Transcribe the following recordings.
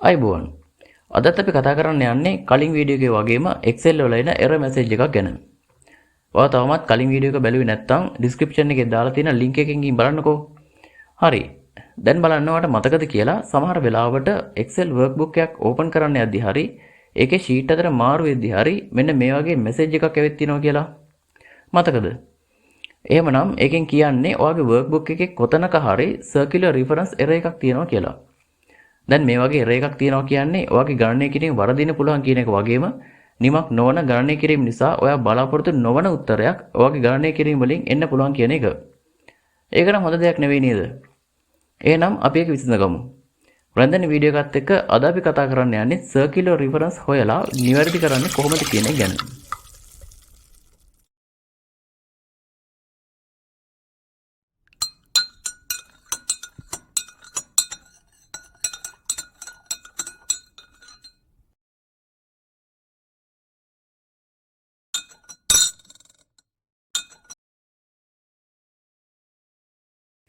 අයිබෝන්. අදත් අපි කතා කරන්න යන්නේ කලින් වීඩියෝ එකේ වගේම Excel වල එන error message එකක් ගැන. ඔයා තවමත් කලින් වීඩියෝ එක බැලුවේ නැත්නම් description එකේ දාලා තියෙන link එකකින් ගිහින් බලන්නකෝ. හරි. දැන් බලන්න ඔයාලට මතකද කියලා සමහර වෙලාවට Excel workbook එකක් open කරන්න යද්දී හරි ඒකේ sheet අතර මාරු වෙද්දී හරි මෙන්න මේ වගේ message එකක් ඇවිත් තිනවා කියලා. මතකද? එහෙමනම් ඒකෙන් කියන්නේ ඔයාගේ workbook එකේ කොතනක හරි circular reference error එකක් තියෙනවා කියලා. දැන් මේ වගේ error එකක් තියෙනවා කියන්නේ ඔයාගේ ගණනය කිරීම වරදින්න පුළුවන් කියන එක වගේම නිමක් නොවන ගණනය කිරීම නිසා ඔයා බලාපොරොත්තු නොවන උත්තරයක් ඔයාගේ ගණනය කිරීම වලින් එන්න පුළුවන් කියන එක. ඒක නම් හොඳ දෙයක් නෙවෙයි නේද? එහෙනම් අපි ඒක විසඳගමු. රැඳෙන වීඩියෝ එකත් එක්ක අද අපි කතා කරන්න යන්නේ circular reference හොයලා නිවැරදි කරන්නේ කොහොමද කියන එක ගැන.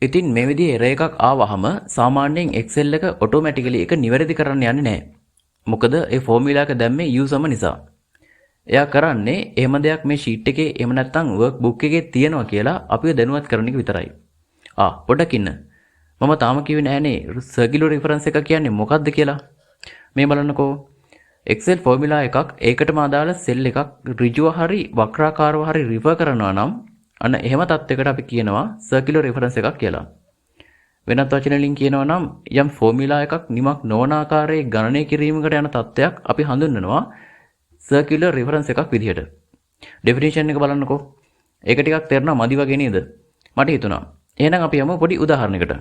ඉතින් මේ විදිහේ error එකක් ආවහම සාමාන්‍යයෙන් Excel එක automatically ඒක නිවැරදි කරන්න යන්නේ නැහැ. මොකද ඒ ෆෝමියුලා එක දැම්මේ userම නිසා. එයා කරන්නේ එහෙම දෙයක් මේ sheet එකේ එහෙම නැත්නම් workbook එකේ තියෙනවා කියලා අපිව දැනුවත් කරන එක විතරයි. පොඩ්ඩක් ඉන්න. මම තාම කිව්වේ නෑනේ circular reference එක කියන්නේ මොකක්ද කියලා. මේ බලන්නකෝ. Excel ෆෝමියුලා එකක් ඒකටම අදාළ cell එකක් ඍජුව හරි වක්‍රාකාරව හරි refer කරනවා නම් අන්න එහෙම තත්යකට අපි කියනවා circular reference එකක් කියලා. වෙනත් වචනවලින් කියනවා නම් යම් ෆෝමියුලා එකක් නිමක් නොවන ආකාරයේ ගණනය කිරීමකට යන තත්ත්වයක් අපි හඳුන්වනවා circular reference එකක් විදිහට. definition එක බලන්නකෝ. ඒක ටිකක් තේරෙනවා මදි වගේ නේද? මට හිතුණා. එහෙනම් අපි යමු පොඩි උදාහරණයකට.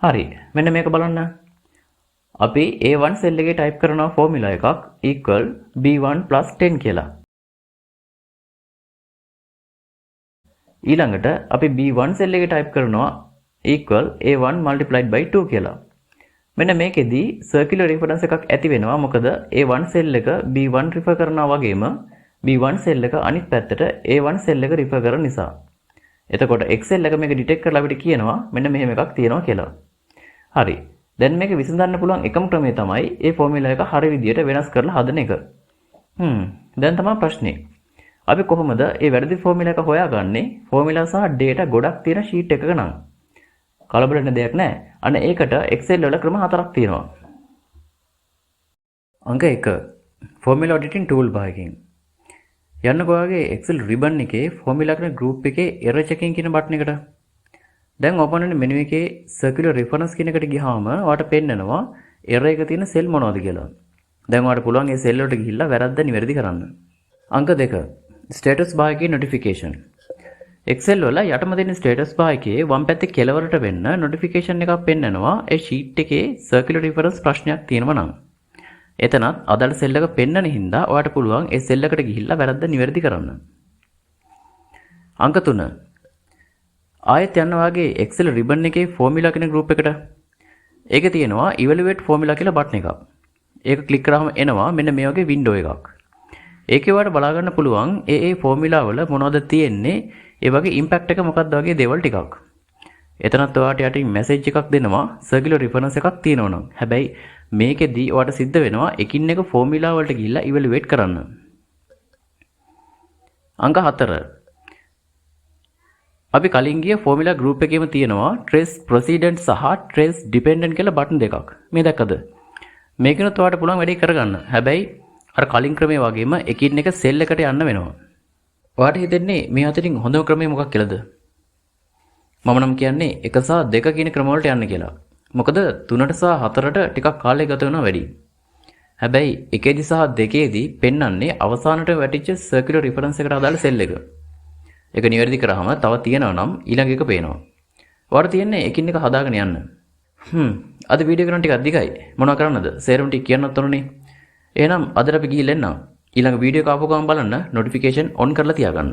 හරි. මෙන්න මේක බලන්න. අපි A1 cell එකේ type කරනවා ෆෝමියුලා එකක් equal B1 + 10 කියලා. ඊළඟට අපි B1 cell එකේ type කරනවා equal A1 multiplied by 2 කියලා. මෙන්න මේකෙදී circular reference එකක් ඇති වෙනවා. මොකද A1 cell එක B1 refer කරනවා වගේම B1 cell එක අනිත් පැත්තට A1 cell එක refer කරන නිසා. එතකොට Excel එක මේක detect කරලා අපිට කියනවා මෙන්න මෙහෙම එකක් තියෙනවා කියලා. හරි. දැන් මේක විසඳන්න පුළුවන් එකම ක්‍රමය තමයි මේ ෆෝමියුලා එක හරි විදියට වෙනස් කරලා හදන එක. දැන් තමයි ප්‍රශ්නේ. අපි කොහොමද මේ වැරදි ෆෝමියුලා එක හොයාගන්නේ? ෆෝමියුලා සහ data ගොඩක් තියෙන sheet එකක නම්. කලබල වෙන්න දෙයක් නැහැ. අන්න ඒකට Excel වල ක්‍රම හතරක් තියෙනවා. අංක 1 ෆෝමියුලා ඔඩිටින් toolbar එකකින්. යන්නකෝ ඔයාගේ Excel ribbon එකේ ෆෝමියුලා කරන group එකේ error checking කියන බටන් එකට. දැන් open වෙන menu එකේ circular reference කියන එකට ගියාම ඔයාට පෙන්නනවා error එක තියෙන cell මොනවද කියලා. දැන් ඔයාට පුළුවන් මේ cell වලට ගිහිල්ලා වැරද්ද නිවැරදි කරන්න. අංක 2 status bar එකේ notification. Excel වල යටම තියෙන status bar එකේ වම් පැත්තේ කෙළවරට වෙන්න notification එකක් පෙන්නනවා ඒ sheet එකේ circular reference ප්‍රශ්නයක් තියෙනවා නම්. එතනත් අදාළ cell එක පෙන්නන හින්දා ඔයාට පුළුවන් ඒ cell එකට ගිහිල්ලා වැරද්ද නිවැරදි කරන්න. අංක 3 ආයෙත් යන්න වාගේ Excel ribbon එකේ formula කියන group එකට. ඒකේ තියෙනවා evaluate formula කියලා බටන් එකක්. ඒක ක්ලික් කරාම එනවා මෙන්න මේ වගේ window එකක්. ඒකේ ඔයාලට බලා ගන්න පුළුවන් ඒ ෆෝමියුලා වල මොනවද තියෙන්නේ ඒ වගේ ඉම්පැක්ට් එක මොකක්ද වගේ දේවල් ටිකක්. එතනත් ඔයාට යටින් මැසේජ් එකක් දෙනවා circular reference එකක් තියෙනවා නම්. හැබැයි මේකෙදී ඔයාට සිද්ධ වෙනවා එකින් එක ෆෝමියුලා වලට ගිහිල්ලා ඉවැලුවේට් කරන්න. අංක 4 අපි කලින් ගිය ෆෝමියුලා group එකේම තියෙනවා trace precedent සහ trace dependent කියලා බටන් දෙකක්. මේ දැක්කද? මේකනොත් ඔයාට පුළුවන් වැඩේ කරගන්න. හැබැයි අර කලින් ක්‍රමයේ වගේම එකින් එක සෙල් එකට යන්න වෙනවා. ඔයාට හිතෙන්නේ මේ අතරින් හොඳම ක්‍රමය මොකක් කියලාද? මම නම් කියන්නේ 1 සහ 2 කියන ක්‍රම වලට යන්න කියලා. මොකද 3ට සහ 4ට ටිකක් කාලය ගත වෙනවා වැඩි. හැබැයි 1 සහ 2දී පෙන්වන්නේ අවසානට වැටිච්ච circular reference එකට අදාළ සෙල් එක. ඒක නිවැරදි කරාම තව තියෙනවා නම් ඊළඟ එක පේනවා. ඔයාට තියෙන්නේ එකින් එක හදාගෙන යන්න. අද වීඩියෝ කරන ටිකක් දිගයි. මොනවා කරන්නද? සේරම ටික කියන්නත් ඕනේ. එහෙනම් අද අපි ගිහින් එන්නම්. ඊළඟ වීඩියෝ එක ආපු ගමන් බලන්න notification on කරලා තියාගන්න.